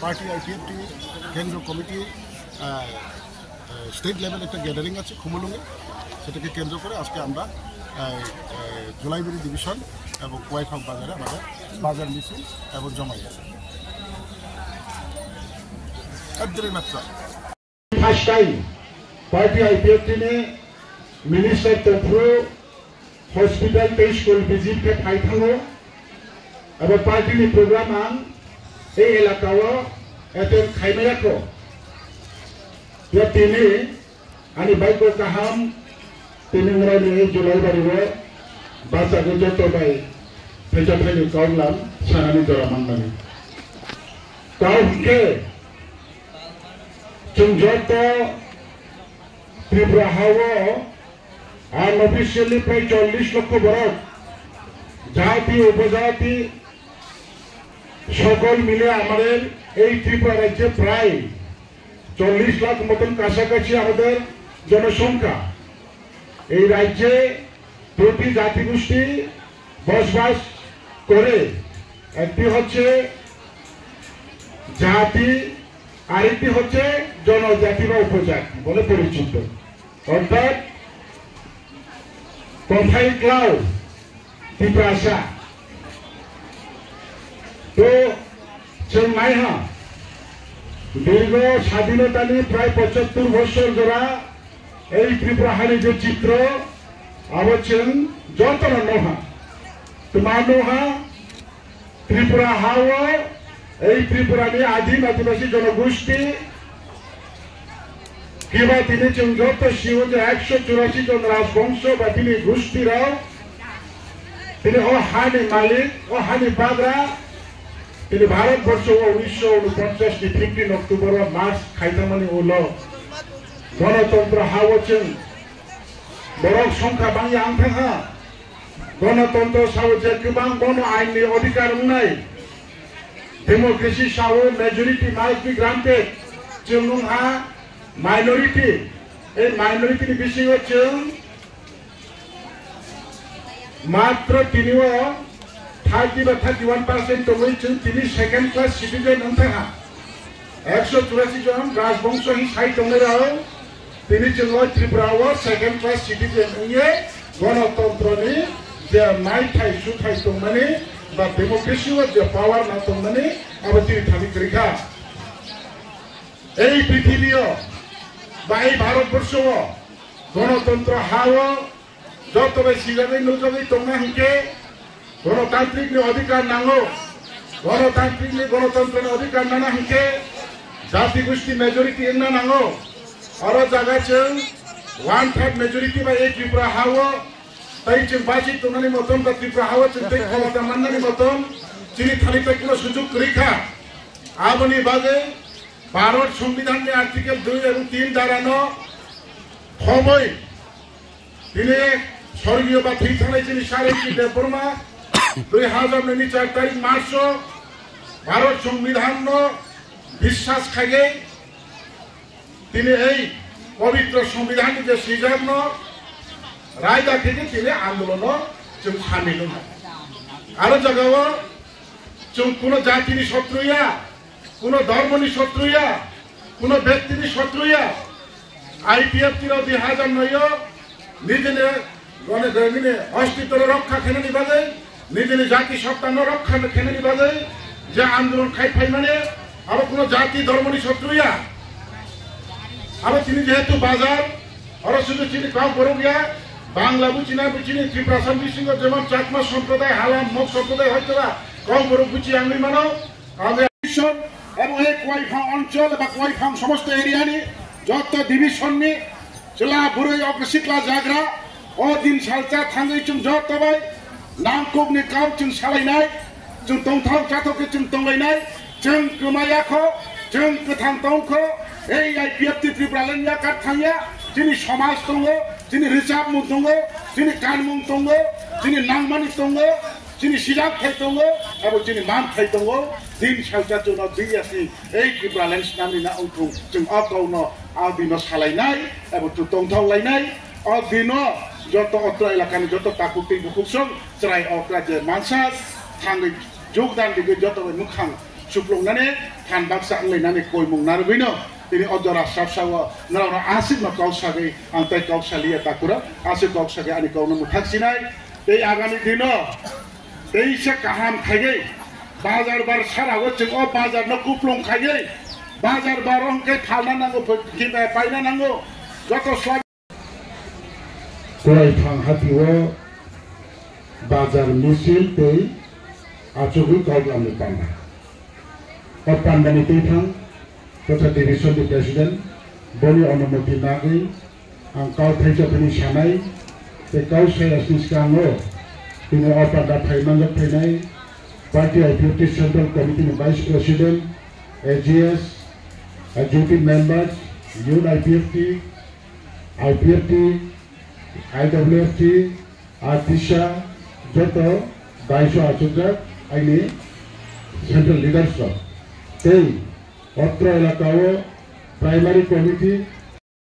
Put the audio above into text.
Party IPFT কেন্দ্র committee state level একটা gathering আছে খুমলুঙে, সেটাকে কেন্দ্র করে আজকে আমরা জুলাইবেরি ডিভিশন এবং কোয়াইখাং বাজারে আমাদের বাজার মিছিল এবং জমাই আছে। फर्स्ट टाइम पार्टी आईपीएफटी ने मिनिस्टर तथ्रो हॉस्पिटल ते स्कूल विजिट के फाइ थाङो अब पार्टी नि प्रोग्राम आं ए इलाकाव एतेन खाइमेयाखौ या तिनि आनि बाइको काहाम तिनि मरानि जुलाइबारिव बासागो जतबाय फैजाफैनि काउलाम सानानि जरा माननानि काउके जोंजत त्रिपुरा हाव अनअफिशियली प्राय 40 लक्ष बरक जाति उपजाति सकल मिले आमादेर এই ত্রিপুরা রাজ্যে প্রায় 40 লাখ মতন কাছাকাছি আমাদের জনসংখ্যা। এই রাজ্যে দুটি জাতিগোষ্ঠী বসবাস করে, একটি হচ্ছে জাতি আরেকটি হচ্ছে জনজাতি বা উপজাতি বলে পরিচিত, অর্থাৎ কথাই ক্লাউ ত্রিপুরাসা। তো চেন্নাইহা দীর্ঘ স্বাধীনতা নিয়ে প্রায় 75 বছর ধরা এই ত্রিপুরাহারি যে চিত্র আবচ্ছেন যতন নোহা তোমার নোহা ত্রিপুরা হাওয়া এই ত্রিপুরা নিয়ে আদিম আদিবাসী জনগোষ্ঠী কিংবা তিনি যত শিব যে 184 জন রাজবংশ বা তিনি গোষ্ঠীরাও তিনি ও হানি মালিক ও হানি বাগরা তিনি ভারতবর্ষ 1949 की 15 অক্টোবর মার্চ খাইতামানি হল গণতন্ত্র হাওয়াচেন বড় সংখ্যা বাঙি আংথাহা গণতন্ত্র সাহচে গোबां গণ আইননি অধিকার নাই डेमोक्रेसी सावो मेजॉरिटी मास्ट बी ग्रांटेड जोंहा माइनॉरिटी ए माइनॉरिटी नि बिसिङाव जों मात्र तिनिओ 30 बा 31% दङै जों तिनि सेकेंड क्लास सिटिजेन नंथाङा 184 जन राजबंश हि साइ दङैराव तिनि जों त्रिपुराव सेकेंड क्लास सिटिजेन इये गणतंत्रनि जे माइथाइ सुथाइ दंमानि বা ডেমোক্রেসি যে পাওয়ার না তোমনে আবার তিনি থাকি করিখা এই পৃথিবীও বা এই ভারতবর্ষ গণতন্ত্র হাওয়া যত বেশি যাবে নজরে তোমরা হিকে গণতান্ত্রিক অধিকার নাঙো গণতান্ত্রিক গণতন্ত্রের অধিকার না হিকে জাতি গোষ্ঠী মেজরিটি না নাঙো আর জায়গায় 1/3 মেজরিটি বা এই ত্রিপুরা হাওয়া তাই যে বাজি তোনানি মতন বা ত্রিপুরা হাওয়া চিন্তা ক্ষমতা মান্নানি মতন চিনি থানিতে কোনো সুযোগ রেখা আবনি বাজে ভারত সংবিধানের আর্টিকেল 2 এবং 3 দাঁড়ানো সময় তিনি স্বর্গীয় বা ঠিক থানায় যিনি সারেকি দেববর্মা 2009 4 তারিখ মার্চ ভারত সংবিধান বিশ্বাস খাগে তিনি এই পবিত্র সংবিধান যে সৃজন রায়দা থেকে তিনি আন্দোলন जों সামিল হই আরো জায়গাও जों কোনো জাতিনি শত্রুয়া কোনো ধর্মনি শত্রুয়া কোনো ব্যক্তিনি শত্রুয়া আইপিএফটি র 2009 নিজেনে গণতন্ত্রের অস্তিত্ব রক্ষা খেনে নিবাদে নিজেনে জাতি সত্তান রক্ষা খেনে নিবাদে যে আন্দোলন খাইফাই মানে আর কোনো জাতি ধর্মনি শত্রুয়া আর তিনি যেহেতু বাজার আর শুধু তিনি কাম বড় গিয়া বাংলা বুঝিনা বুঝিনি ত্রিপুরা সামবিসিং যেমন চাকমা সম্প্রদায় হালাম মগ সম্প্রদায় হয়তো কম বড় বুঝি আমি মানো আমাদের এবং এই কোয়াইখাং অঞ্চল বা কোয়াইখাং সমস্ত এরিয়ানি যত ডিভিশন নি চলা বুড়ো অগ্রসিকলা জায়গা ও দিন সালচা থাঙ্গै जों যতবাই नांगौनि काम जों सालायनाय जों दंथाव जाथावखौ जों दंलायनाय जों गोमायाखौ जों गोथां दंखौ এই আইপিএফটি ত্রিপুরালেন্ডা কাট থাঙ্গিয়া যিনি সমাজ দङ যিনি রিজার্ভ মুখ দङ যিনি কানमुं दङ যিনি नांमानि दङ যিনি সিরাপ থাই দङ এবং যিনি মান থাই দङ দিন সালচা जों দিয়াসি এই ত্রিপুরালেন্ড নামनि না অংखौ जों আগাवनो आदिनो सालायनाय এবং जों दंथावलायनाय अदिनो যত অত্র এলাকানি যত তাকুতি বুকুসং চাই অকরা যে মানসা থাঙ্গै যোগদান দিকে যত মুখাং suplungane than baksa angleinane koimung narbino tini odora sapsawa nara asik ma kausage antai kausalia takura asik kausage ani kauna muthaksinai ei agami dino ei se kaham khage bazar bar sarago chung o bazar no kuplung khage bazar barong ke thalna nango kiba paina nango joto swag kurai thang hatiwo bazar misil tei achugu kauglamni panda o pandani tei thang totha division di president boni onumoti nagi ang kau thaijapani sanai te kau sai asiskango tini o panda thainanga thainai party IPFT central committee ni vice president AGS executive members youth IPFT IWFT Artisha joto Daisho Achujak aini central leadership tei Otro elakao primary committee